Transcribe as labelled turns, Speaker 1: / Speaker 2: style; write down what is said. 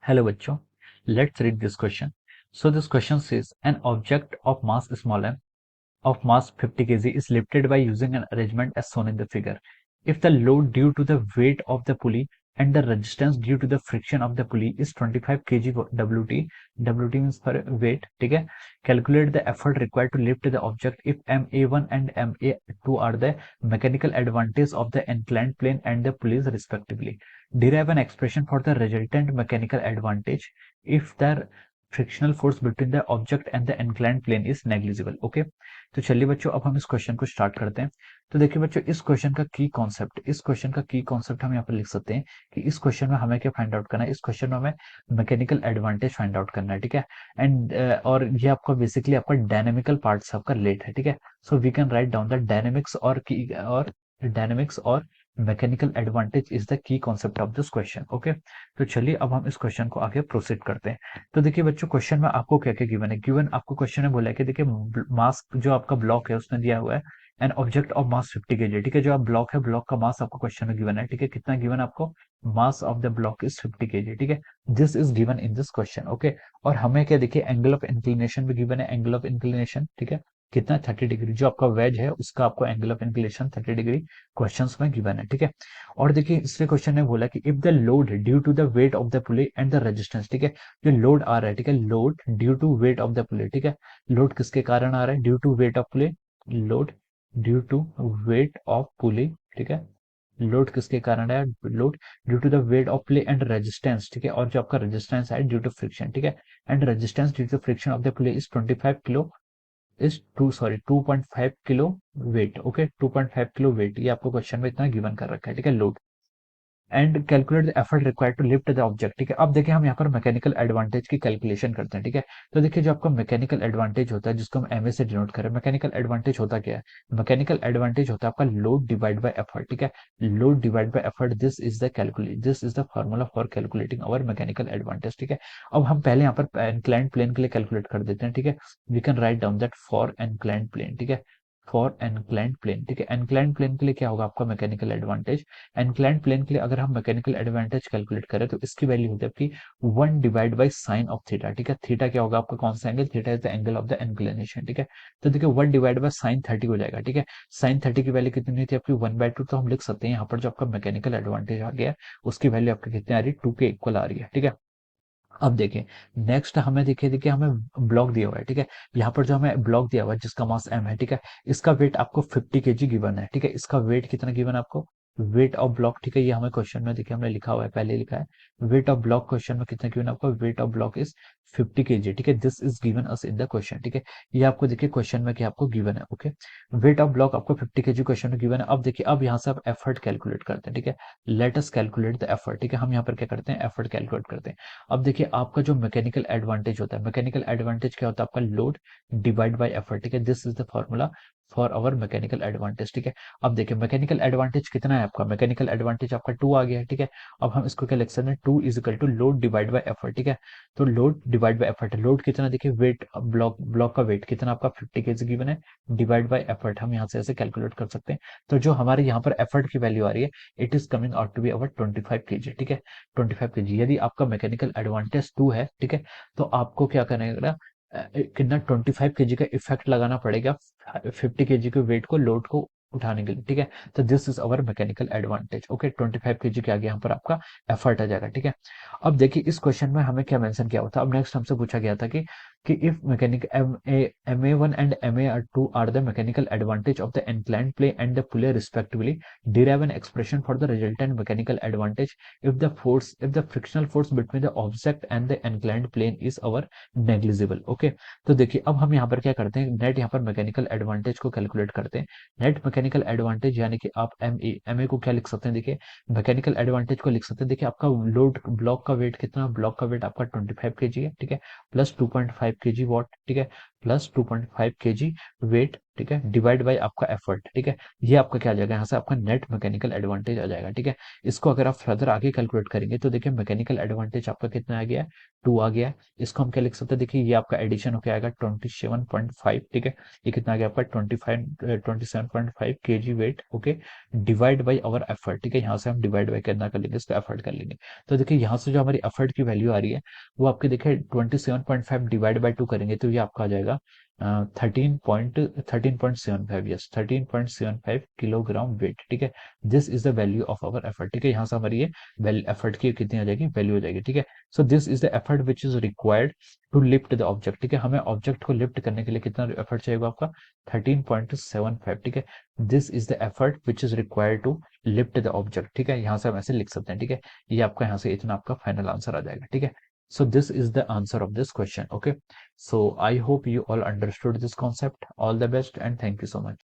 Speaker 1: Hello bachcho, let's read this question. So this question says an object of mass small m of mass 50 kg is lifted by using an arrangement as shown in the figure. If the load due to the weight of the pulley and the resistance due to the friction of the pulley is 25 kg Wt, Wt means per weight, ठीक है? Calculate the effort required to lift the object if Ma1 and Ma2 are the mechanical advantage of the inclined plane and the pulleys respectively. Derive an expression for the resultant mechanical advantage if the frictional force between the object and the inclined plane is negligible. Okay, तो चलिए बच्चों अब हम इस question को start करते हैं। तो देखिए बच्चों इस क्वेश्चन का की कॉन्सेप्ट हम यहाँ पर लिख सकते हैं कि इस क्वेश्चन में हमें क्या फाइंड आउट करना है। इस क्वेश्चन में हमें मैकेनिकल एडवांटेज फाइंड आउट करना है, ठीक है। एंड और ये आपका बेसिकली आपका डायनेमिकल पार्ट से आपका रिलेट है, ठीक है। So we can write down the dynamics और mechanical advantage is the key concept of this question. Okay, तो चलिए अब हम इस क्वेश्चन को आगे प्रोसीड करते हैं। तो देखिए बच्चों क्वेश्चन में आपको क्या क्या गिवन है। गिवन आपको क्वेश्चन में बोला है कि देखिए मास जो आपका ब्लॉक है उसमें दिया हुआ है an object of mass 50 kg, ठीक है। जो आप ब्लॉक है, ब्लॉक का मास आपको क्वेश्चन में गिवन है, ठीक है। कितना गिवन आपको? Mass of the block is 50 kg, ठीक है। This is given in this question. Okay, और हमें क्या देखिए एंगल ऑफ इंक्लिनेशन भी गिवन है, एंगल ऑफ इंक्लिनेशन, ठीक है। कितना? 30 डिग्री। जो आपका वेज है उसका आपको angle of inclination 30 degree questions में गिवन है, ठीक है। और देखिए इसलिए क्वेश्चन ने बोला कि if the load due to the weight of the pulley and the resistance, ठीक है। जो लोड आ रहा है, ठीक है, load due to weight of the pulley, ठीक है। लोड किसके कारण आ रहा है? Due to weight of pulley. Load due to weight of pulley, ठीक है। लोड किसके कारण है? Load due to the weight of pulley and resistance, ठीक है। और जो आपका रेजिस्टेंस है ड्यू टू फ्रिक्शन, ठीक है। And resistance due to friction of the pulley is 25 kilo is 2.5 kilo weight. Okay, 2.5 kilo weight ये आपको क्वेश्चन में इतना गिवन कर रखा है, ठीक है, load. And calculate the effort required to lift the object, ठीक है। अब देखिए हम यहाँ पर मैकेनिकल एडवांटेज की कैलकुलेशन करते हैं, ठीक है। तो देखिए जो आपका मैकेनिकल एडवांटेज होता है जिसको हम एमए से डिनोट करें, मैकेनिकल एडवांटेज होता क्या है? मैकेनिकल एडवांटेज होता है आपका लोड डिवाइड बाय एफर्ट, ठीक है। Load divide by effort, this is the formula for calculating our mechanical advantage, ठीक है। अब हम पहले यहाँ पर इंक्लाइंड प्लेन के लिए कैलकुलेट कर देते हैं, ठीक है। We can write down that for inclined plane, ठीक है। फॉर इंक्लाइंड प्लेन, ठीक है। इंक्लाइंड प्लेन के लिए क्या होगा आपका मैकेनिकल एडवांटेज? इंक्लाइंड प्लेन के लिए अगर हम मैकेनिकल एडवांटेज कैलकुलेट करें तो इसकी वैल्यू होती है आपकी 1 divide by sine of theta, ठीक है। थीटा क्या होगा आपका? कौन सा angle? Theta is the angle of the inclination, ठीक है। तो देखिए 1 डिवाइड बाई साइन 30 हो जाएगा, ठीक है। साइन 30 की वैल्यू कितनी थी आपकी? 1/2। तो हम लिख सकते हैं यहाँ पर जो आपका मैकेनिकल एडवांटेज आ गया उसकी वैल्यू आपकी कितनी आ रही है? 2 के इक्वल आ रही है, ठीक है। अब देखें नेक्स्ट हमें देखिए हमें ब्लॉक दिया हुआ है, ठीक है। यहाँ पर जो हमें ब्लॉक दिया हुआ है जिसका मास m है, ठीक है। इसका वेट आपको 50 kg गिवन है, ठीक है। इसका वेट कितना गिवन है आपको? वेट ऑफ ब्लॉक, ठीक है। ये हमें क्वेश्चन में देखिए हमने लिखा हुआ है, पहले लिखा है वेट ऑफ ब्लॉक। क्वेश्चन में कितना गिवन है आपको? Weight of block is 50 kg, ठीक है। This is given us in the question, ठीक है। ये आपको देखिए क्वेश्चन में क्या आपको गिवन है। ओके, वेट ऑफ ब्लॉक आपको 50 kg क्वेश्चन में गिवन है। अब देखिए अब यहाँ से आप एफर्ट कैलकुलेट करते हैं, ठीक है। Let us calculate the effort, ठीक है। हम यहाँ पर क्या करते हैं? एफर्ट कैलकुलेट करते हैं। अब देखिए आपका जो मैकेनिकल एडवांटेज होता है, मैकेनिकल एडवांटेज क्या होता है आपका? लोड डिवाइड बाय एफर्ट, ठीक है। This is the formula for our mechanical advantage, ठीक है। अब देखिए मैकेनिकल एडवांटेज कितना है आपका? मैकेनिकल एडवांटेज आपका 2 आ गया है, ठीक है। अब हम इसको क्या लिख सकते हैं? 2 is equal to load divide by effort, ठीक है। तो load divide by effort, load कितना देखिए वेट ब्लॉक का वेट कितना आपका 50 kg गिवन है, डिवाइड बाय एफर्ट हम यहाँ से ऐसे कैलकुलेट कर सकते हैं। तो जो हमारे यहाँ पर एफर्ट की वैल्यू आ रही है it is coming out to be our 25 kg, ठीक है। 25 kg यदि आपका मैकेनिकल एडवांटेज 2 है, ठीक है, तो आपको क्या करना कितना 25 kg का इफेक्ट लगाना पड़ेगा 50 kg के वेट को, लोड को उठाने के लिए, ठीक है। तो this is our mechanical advantage. Okay, 25 kg के आगे यहाँ पर आपका एफर्ट आ जाएगा, ठीक है। अब देखिए इस क्वेश्चन में हमें क्या मेंशन किया हुआ था। अब नेक्स्ट हमसे पूछा गया था कि if mechanic MA1 and MA2 are the mechanical advantage of the inclined plane and the pulley respectively, derive an expression for the resultant mechanical advantage if the frictional force between the object and the inclined plane is our negligible। Okay, तो देखिए अब हम यहाँ पर क्या करते हैं? Net यहाँ पर मैकेनिकल एडवांटेज को कैलकुलेट करते हैं। नेट मैकेनिकल एडवांटेज यानी कि आप एम ए को क्या लिख सकते हैं? देखिए मैकेनिकल एडवांटेज को लिख सकते हैं। देखिए आपका लोड ब्लॉक का वेट कितना? ब्लॉक का वेट आपका 25 kg है, ठीक है, प्लस 2.5 kg वॉट, ठीक है। प्लस 2.5 kg वेट, ठीक है, डिवाइड बाय आपका एफर्ट, ठीक है। ये आपका क्या आ जाएगा, यहाँ से आपका नेट मैकेनिकल एडवांटेज आ जाएगा, ठीक है। इसको अगर आप फर्दर आगे कैलकुलेट करेंगे तो देखिए मैकेनिकल एडवांटेज आपका कितना आ गया है, 2 आ गया है। इसको हम क्या लिख सकते हैं, देखिए ये आपका एडिशन होकर आएगा 27.5, ठीक है। ये कितना आ गया आपका 27.5 kg weight, okay, divide by our effort, ठीक है। यहाँ से हम डिवाइड बाई करना कर लेंगे, इसको एफर्ट कर लेंगे। तो देखिए यहाँ से जो हमारी एफर्ट की वैल्यू आ रही है वो आपके देखिए 27.5 डिवाइड बाई 2 करेंगे तो ये आपका आ जाएगा 13.75, यस 13.75 किलोग्राम वेट, ठीक है। This is the value of our effort, ठीक है। यहाँ से हमारी ये एफर्ट की कितनी आ जाएगी, वैल्यू हो जाएगी, ठीक है। So this is the effort which is required to lift the object, ठीक है। हमें ऑब्जेक्ट को लिफ्ट करने के लिए कितना एफर्ट चाहिए आपका 13.75, ठीक है। This is the effort which is required to lift the object, ठीक है। यहाँ से हम ऐसे लिख सकते हैं, ठीक है। ये आपका यहाँ से इतना आपका फाइनल आंसर आ जाएगा, ठीक है। So this is the answer of this question. Okay. So I hope you all understood this concept. All the best and thank you so much.